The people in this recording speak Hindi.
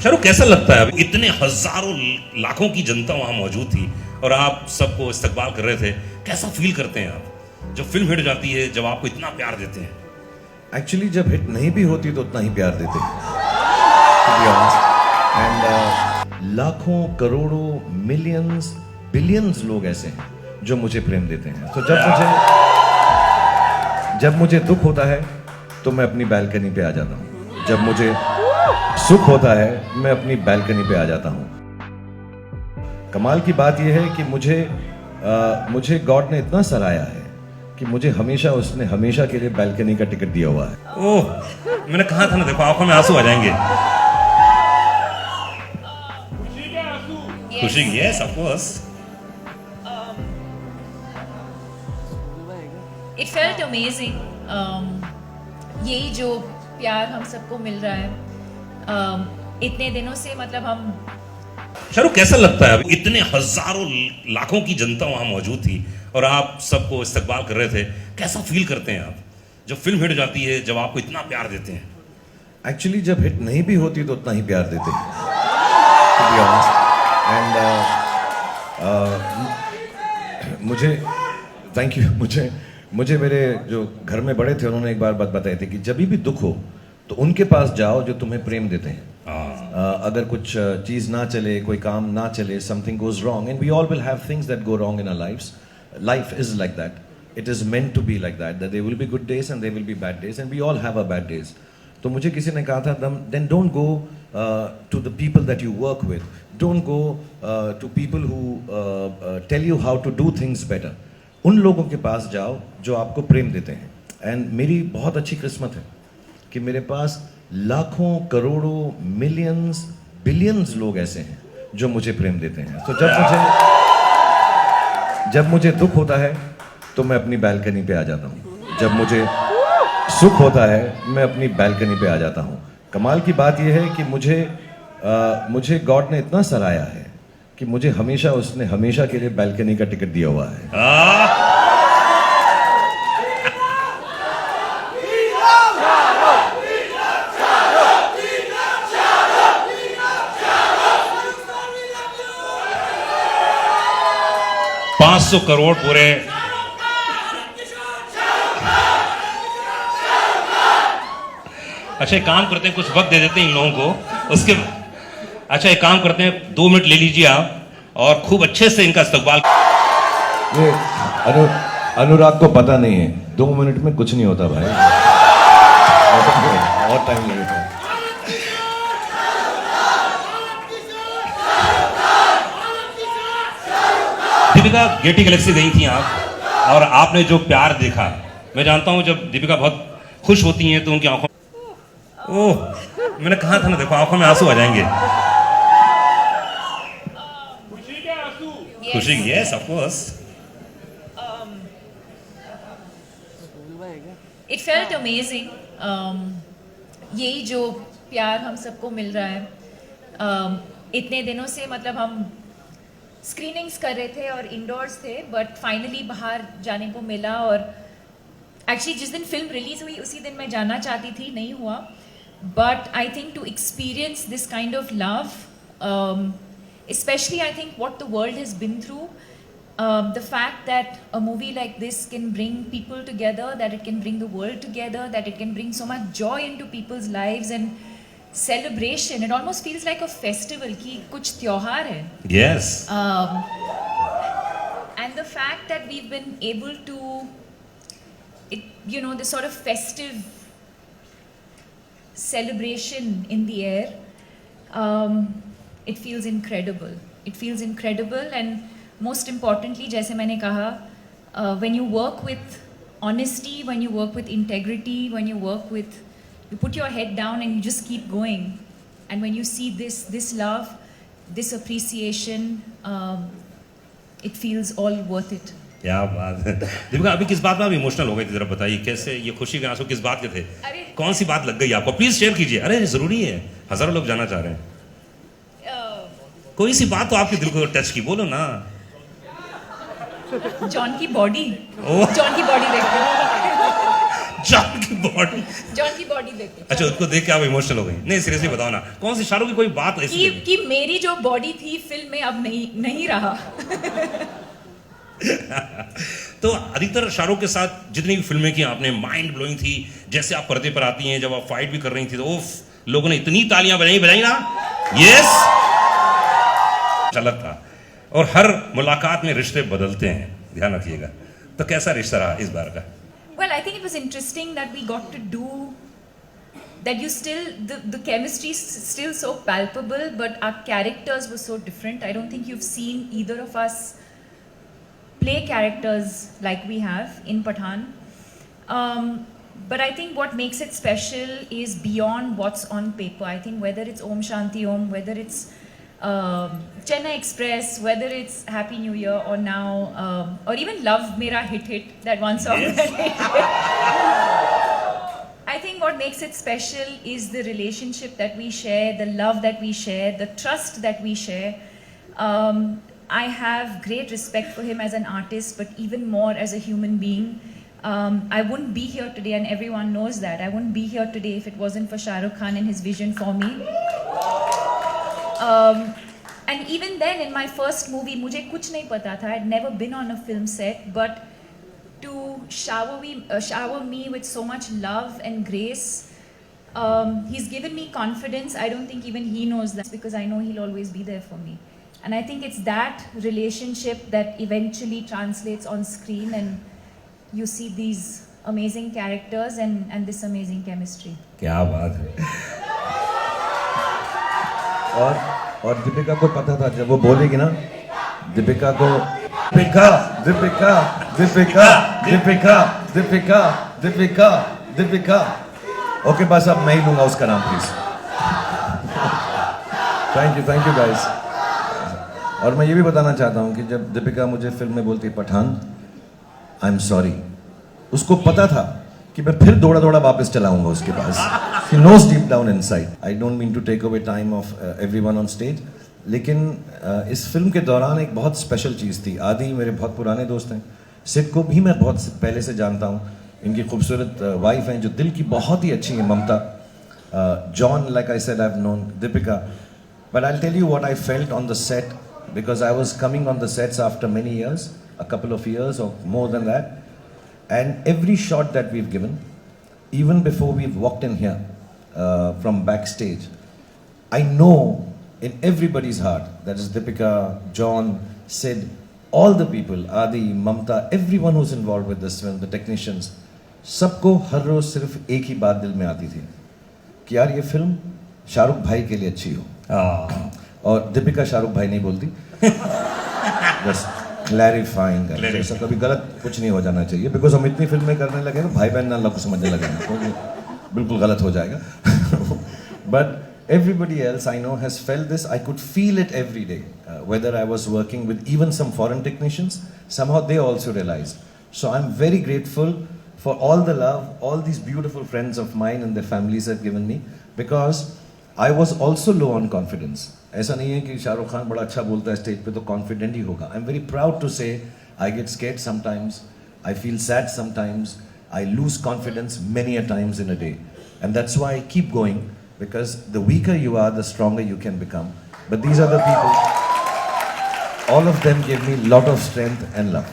शाहरुख कैसा लगता है? इतने हजारों लाखों की जनता वहां मौजूद थी और आप सबको इस्तकबाल कर रहे थे, कैसा फील करते हैं आप जब फिल्म हिट हो जाती है, जब आपको इतना प्यार देते हैं? एक्चुअली जब हिट नहीं भी होती तो उतना ही प्यार देते हैं एंड लाखों करोड़ों मिलियंस बिलियंस लोग ऐसे हैं जो मुझे प्रेम देते हैं। तो जब मुझे दुख होता है तो मैं अपनी बालकनी पे आ जाता हूँ, जब मुझे सुख होता है मैं अपनी बालकनी पे आ जाता हूँ। कमाल की बात यह है कि मुझे गॉड ने इतना सराहा है कि मुझे उसने हमेशा के लिए बालकनी का टिकट दिया हुआ है। ओह, मैंने कहा था ना, देखो आंखों में आंसू आ जाएंगे। खुशी, yes of course. It felt amazing. यही जो प्यार हम सबको मिल रहा है इतने दिनों से, मतलब हम। शाहरुख कैसा लगता है? इतने हजारों लाखों की जनता वहां मौजूद थी और आप सबको इस्तकबाल कर रहे थे, कैसा फील करते हैं आप जब फिल्म हिट हो जाती है, जब आपको इतना प्यार देते हैं? एक्चुअली जब हिट नहीं भी होती तो उतना ही प्यार देते हैं एंड मुझे थैंक यू। मुझे मेरे जो घर में बड़े थे उन्होंने एक बार बात बताई थी कि जब भी दुख हो तो उनके पास जाओ जो तुम्हें प्रेम देते हैं। अगर कुछ चीज़ ना चले, कोई काम ना चले, something goes wrong, and we all will have things that go wrong in our lives. Life is like that, it is meant to be like that, that there will be good days and there will be bad days and we all have a bad days. तो मुझे किसी ने कहा था, then don't go to the people that you work with, don't go to people who tell you how to do things better. उन लोगों के पास जाओ जो आपको प्रेम देते हैं। एंड मेरी बहुत अच्छी किस्मत है कि मेरे पास लाखों करोड़ों मिलियंस बिलियंस लोग ऐसे हैं जो मुझे प्रेम देते हैं। तो जब मुझे दुख होता है तो मैं अपनी बालकनी पे आ जाता हूँ, जब मुझे सुख होता है मैं अपनी बालकनी पे आ जाता हूँ। कमाल की बात यह है कि मुझे गॉड ने इतना सराहा है कि उसने हमेशा के लिए बालकनी का टिकट दिया हुआ है। $500 करोड़ पूरे। अच्छा, एक काम करते हैं, कुछ वक्त दे देते हैं इन लोगों को, उसके अच्छा एक काम करते हैं, 2 मिनट ले लीजिए आप और खूब अच्छे से इनका इस्तकबाल। ये अनुराग को पता नहीं है, 2 मिनट में कुछ नहीं होता भाई, और टाइम लगेगा। दीपिका गेटी गैलेक्सी गई थी आप, और आपने जो प्यार देखा, मैं जानता हूं जब दीपिका बहुत खुश होती हैं तो उनकी आंखों, ओह, मैंने कहा था ना, देखो आंखों में आंसू आ जाएंगे। खुशी, yes of course. It felt amazing. यही जो प्यार हम सबको मिल रहा है इतने दिनों से, मतलब हम स्क्रीनिंग्स कर रहे थे और इंडोर्स थे, बट फाइनली बाहर जाने को मिला। और एक्चुअली जिस दिन फिल्म रिलीज हुई उसी दिन मैं जाना चाहती थी, नहीं हुआ। But I think to experience this kind of love, especially I think what the world has been through, the fact that a movie like this can bring people together, that it can bring the world together, that it can bring so much joy into people's lives and celebration. It almost feels like a festival ki kuch tyohar hai. Yes. And the fact that we've been able to, this sort of festive celebration in the air, it feels incredible. It feels incredible, and most importantly, जैसे मैंने कहा, when you work with honesty, when you work with integrity, when you put your head down and you just keep going, and when you see this love, this appreciation, it feels all worth it. क्या बात है। दीपिका, अभी किस बात में आप इमोशनल हो गए थे, जरा बताइए, कैसे ये खुशी के आंसू किस बात के थे? कौन सी बात लग गई आपको? प्लीज शेयर कीजिए। अरे जरूरी है, हजारों लोग जाना चाह रहे हैं। कोई सी बात तो आपके दिल को टच की, बोलो ना। जॉन की बॉडी, जॉन की बॉडी देखते जॉन की बॉडी, जॉन की बॉडी देख के अच्छा उसको देख के आप इमोशनल हो गई? नहीं सीरियसली बताओ ना, कौन सी शाहरुख की कोई बात ऐसी कि मेरी जो बॉडी थी फिल्म में अब नहीं रहा। तो अधिकतर शाहरुख के साथ जितनी भी फिल्में की आपने माइंड ब्लोइंग थी, जैसे आप पर्दे पर आती हैं, जब आप फाइट भी कर रही थी तो लोगों ने इतनी तालियां बजाई ना, यस अलग था। और हर मुलाकात में रिश्ते बदलते हैं, ध्यान रखिएगा। तो कैसा रिश्ता रहा इस बार का? Well, I think it was interesting that we got to do that. You still the chemistry is still so palpable, but our characters were so different. I don't think you've seen either of us play characters like we have in Pathaan. But I think what makes it special is beyond what's on paper. I think whether it's Om Shanti Om, whether it's Chennai Express, whether it's Happy New Year, or now, or even Love Mera Hit, that one song. Yes. I think what makes it special is the relationship that we share, the love that we share, the trust that we share. I have great respect for him as an artist, but even more as a human being. I wouldn't be here today, and everyone knows that. I wouldn't be here today if it wasn't for Shah Rukh Khan and his vision for me. And even then, in my first movie, मुझे कुछ नहीं पता था. I'd never been on a film set, but to shower me with so much love and grace, he's given me confidence. I don't think even he knows that, because I know he'll always be there for me. And I think it's that relationship that eventually translates on screen, and you see these amazing characters and this amazing chemistry. क्या बात है। और दीपिका को पता था, जब वो बोलेगी ना, दीपिका को दीपिका दीपिका दीपिका दीपिका दीपिका दीपिका दीपिका, ओके बस अब मैं ही लूंगा उसका नाम, प्लीज। Thank you guys. और मैं ये भी बताना चाहता हूँ कि जब दीपिका मुझे फिल्म में बोलती पठान, आई एम सॉरी, उसको पता था कि मैं फिर दौड़ा वापस चलाऊंगा उसके पास। She knows deep down inside. I don't mean to take away time of everyone on stage, लेकिन इस फिल्म के दौरान एक बहुत स्पेशल चीज़ थी। आदि मेरे बहुत पुराने दोस्त हैं, सिड को भी मैं बहुत पहले से जानता हूँ, इनकी खूबसूरत वाइफ हैं जो दिल की बहुत ही अच्छी है, Mamta. John, like I said, I've known Deepika, but I'll tell you what I felt on the set, because I was coming on the sets after many years, a couple of years or more than that, and every shot that we've given, even before we've walked in here from backstage, I know in everybody's heart, that is Deepika, John, Sid, all the people, Adi, Mamta, everyone who's involved with this film, the technicians, सबको हर रोज सिर्फ एक ही बात दिल में आती थी कि यार ये फिल्म शाहरुख भाई के लिए अच्छी हो। और दीपिका शाहरुख भाई नहीं बोलती, बस क्लैरिफाइंग कर, ऐसा कभी गलत कुछ नहीं हो जाना चाहिए, बिकॉज हम इतनी फिल्में करने लगे ना, भाई बहन ना लोग समझने लगे तो बिल्कुल गलत हो जाएगा। But everybody else I know has felt this. I could feel it every day, whether I was working with even some foreign technicians, somehow they also realized. So I'm very grateful for all the love, all these beautiful friends of mine and their families have given me, because I was also low on confidence. ऐसा नहीं है कि शाहरुख खान बड़ा अच्छा बोलता है स्टेज पे तो कॉन्फिडेंट ही होगा। I'm very proud to say I get scared sometimes, I feel sad sometimes, I lose confidence many a times in a day, and that's why I keep going, because the weaker you are, the stronger you can become. But these are the people, all of them gave me a lot of strength and love.